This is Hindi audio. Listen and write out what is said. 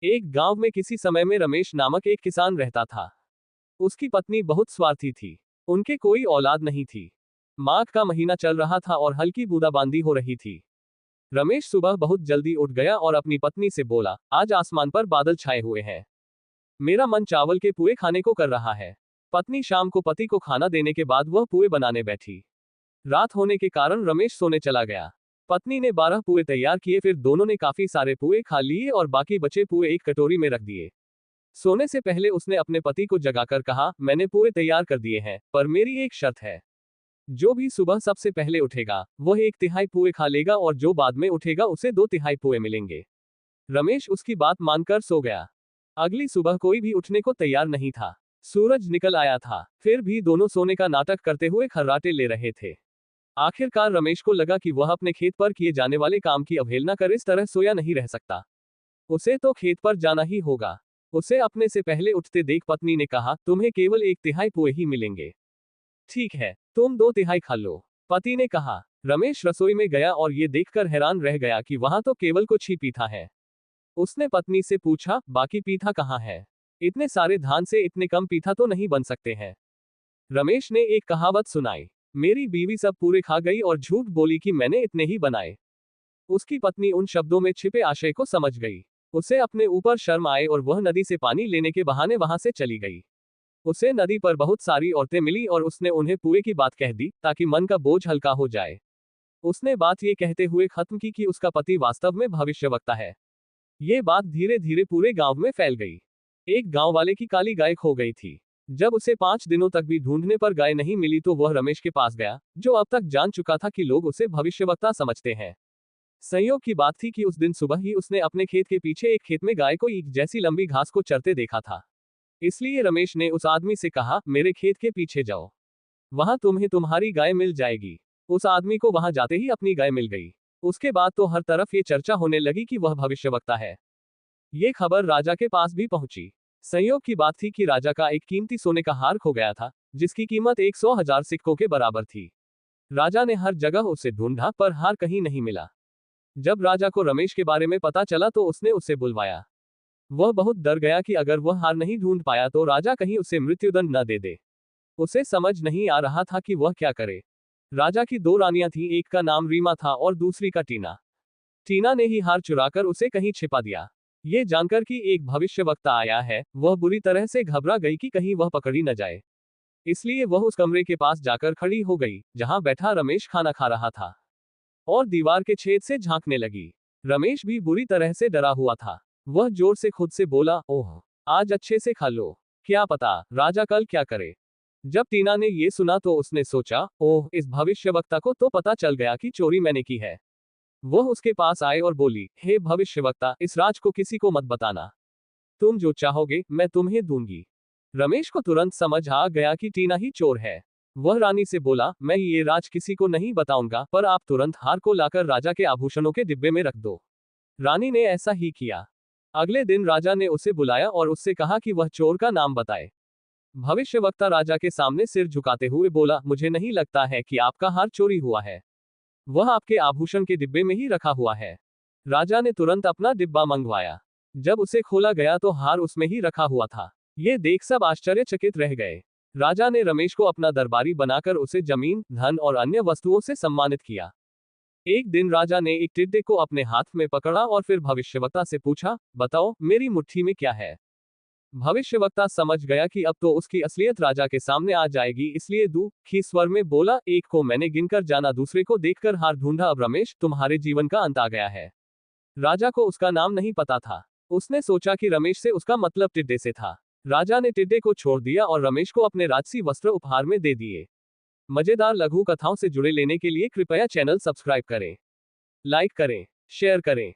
एक गांव में किसी समय में रमेश नामक एक किसान रहता था। उसकी पत्नी बहुत स्वार्थी थी। उनके कोई औलाद नहीं थी। माघ का महीना चल रहा था और हल्की बूंदाबांदी हो रही थी। रमेश सुबह बहुत जल्दी उठ गया और अपनी पत्नी से बोला, आज आसमान पर बादल छाए हुए हैं। मेरा मन चावल के पुए खाने को कर रहा है। पत्नी शाम को पति को खाना देने के बाद वह पुए बनाने बैठी। रात होने के कारण रमेश सोने चला गया। पत्नी ने 12 पुए तैयार किए, फिर दोनों ने काफी सारे पुए खा लिए और बाकी बचे पुए एक कटोरी में रख दिए। सोने से पहले उसने अपने पति को जगाकर कहा, मैंने पुए तैयार कर दिए हैं, पर मेरी एक शर्त है। जो भी सुबह सबसे पहले उठेगा वह 1/3 पुए खा लेगा और जो बाद में उठेगा उसे 2/3 पुए मिलेंगे। रमेश उसकी बात मानकर सो गया। अगली सुबह कोई भी उठने को तैयार नहीं था। सूरज निकल आया था, फिर भी दोनों सोने का नाटक करते हुए खर्राटे ले रहे थे। आखिरकार रमेश को लगा कि वह अपने खेत पर किए जाने वाले काम की अवहेलना कर इस तरह सोया नहीं रह सकता। उसे तो खेत पर जाना ही होगा। उसे अपने से पहले उठते देख पत्नी ने कहा, तुम्हें केवल 1/3 पुए ही मिलेंगे। ठीक है, तुम 2/3 खा लो, पति ने कहा। रमेश रसोई में गया और ये देखकर हैरान रह गया कि वहां तो केवल कुछ ही पीठा है। उसने पत्नी से पूछा, बाकी पीठा कहाँ है? इतने सारे धान से इतने कम पीठा तो नहीं बन सकते हैं। रमेश ने एक कहावत सुनाई, मेरी बीवी सब पूरे खा गई और झूठ बोली कि मैंने इतने ही बनाए। उसकी पत्नी उन शब्दों में छिपे आशय को समझ गई। उसे अपने ऊपर शर्म आए और वह नदी से पानी लेने के बहाने वहां से चली गई। उसे नदी पर बहुत सारी औरतें मिली और उसने उन्हें पुए की बात कह दी ताकि मन का बोझ हल्का हो जाए। उसने बात ये कहते हुए खत्म की कि उसका पति वास्तव में भविष्यवक्ता है। ये बात धीरे धीरे पूरे गांव में फैल गई। एक गांव वाले की काली गाय खो गई थी। जब उसे 5 दिनों तक भी ढूंढने पर गाय नहीं मिली तो वह रमेश के पास गया, जो अब तक जान चुका था कि लोग उसे भविष्यवक्ता समझते हैं। संयोग की बात थी कि उस दिन सुबह ही उसने अपने खेत के पीछे एक खेत में गाय को ईख जैसी लंबी घास को चरते देखा था। इसलिए रमेश ने उस आदमी से कहा, मेरे खेत के पीछे जाओ, वहां तुम्हें तुम्हारी गाय मिल जाएगी। उस आदमी को वहां जाते ही अपनी गाय मिल गई। उसके बाद तो हर तरफ ये चर्चा होने लगी कि वह भविष्यवक्ता है। ये खबर राजा के पास भी पहुंची। संयोग की बात थी कि राजा का एक कीमती सोने का हार खो गया था, जिसकी कीमत 100,000 सिक्कों के बराबर थी। राजा ने हर जगह उसे ढूंढा पर हार कहीं नहीं मिला। जब राजा को रमेश के बारे में पता चला तो उसने उसे बुलवाया। वह बहुत डर गया कि अगर वह हार नहीं ढूंढ पाया तो राजा कहीं उसे मृत्युदंड न दे दे। उसे समझ नहीं आ रहा था कि वह क्या करे। राजा की 2 रानियां थीं, एक का नाम रीमा था और दूसरी का टीना। टीना ने ही हार चुराकर उसे कहीं छिपा दिया। ये जानकर कि एक भविष्यवक्ता आया है, वह बुरी तरह से घबरा गई कि कहीं वह पकड़ी न जाए। इसलिए वह उस कमरे के पास जाकर खड़ी हो गई जहां बैठा रमेश खाना खा रहा था, और दीवार के छेद से झांकने लगी। रमेश भी बुरी तरह से डरा हुआ था। वह जोर से खुद से बोला, ओह, आज अच्छे से खा लो, क्या पता राजा कल क्या करे। जब टीना ने ये सुना तो उसने सोचा, ओह, इस भविष्यवक्ता को तो पता चल गया कि चोरी मैंने की है। वह उसके पास आए और बोली, हे भविष्यवक्ता, इस राज को किसी को मत बताना। तुम जो चाहोगे मैं तुम्हें दूंगी। रमेश को तुरंत समझ आ गया कि टीना ही चोर है। वह रानी से बोला, मैं ये राज किसी को नहीं बताऊंगा, पर आप तुरंत हार को लाकर राजा के आभूषणों के डिब्बे में रख दो। रानी ने ऐसा ही किया। अगले दिन राजा ने उसे बुलाया और उससे कहा कि वह चोर का नाम बताए। भविष्यवक्ता राजा के सामने सिर झुकाते हुए बोला, मुझे नहीं लगता है कि आपका हार चोरी हुआ है। वह आपके आभूषण के डिब्बे में ही रखा हुआ है। राजा ने तुरंत अपना डिब्बा मंगवाया। जब उसे खोला गया तो हार उसमें ही रखा हुआ था। ये देख सब आश्चर्यचकित रह गए। राजा ने रमेश को अपना दरबारी बनाकर उसे जमीन, धन और अन्य वस्तुओं से सम्मानित किया। एक दिन राजा ने एक टिड्डे को अपने हाथ में पकड़ा और फिर भविष्यवक्ता से पूछा, बताओ मेरी मुट्ठी में क्या है। भविष्यवक्ता समझ गया कि अब तो उसकी असलियत राजा के सामने आ जाएगी, इसलिए दुखी स्वर में बोला, एक को मैंने गिनकर जाना, दूसरे को देखकर हार ढूंढा, अब रमेश तुम्हारे जीवन का अंत आ गया है। राजा को उसका नाम नहीं पता था। उसने सोचा कि रमेश से उसका मतलब टिड्डे से था। राजा ने टिड्डे को छोड़ दिया और रमेश को अपने राजसी वस्त्र उपहार में दे दिए। मजेदार लघु कथाओं से जुड़े लेने के लिए कृपया चैनल सब्सक्राइब करें, लाइक करें, शेयर करें।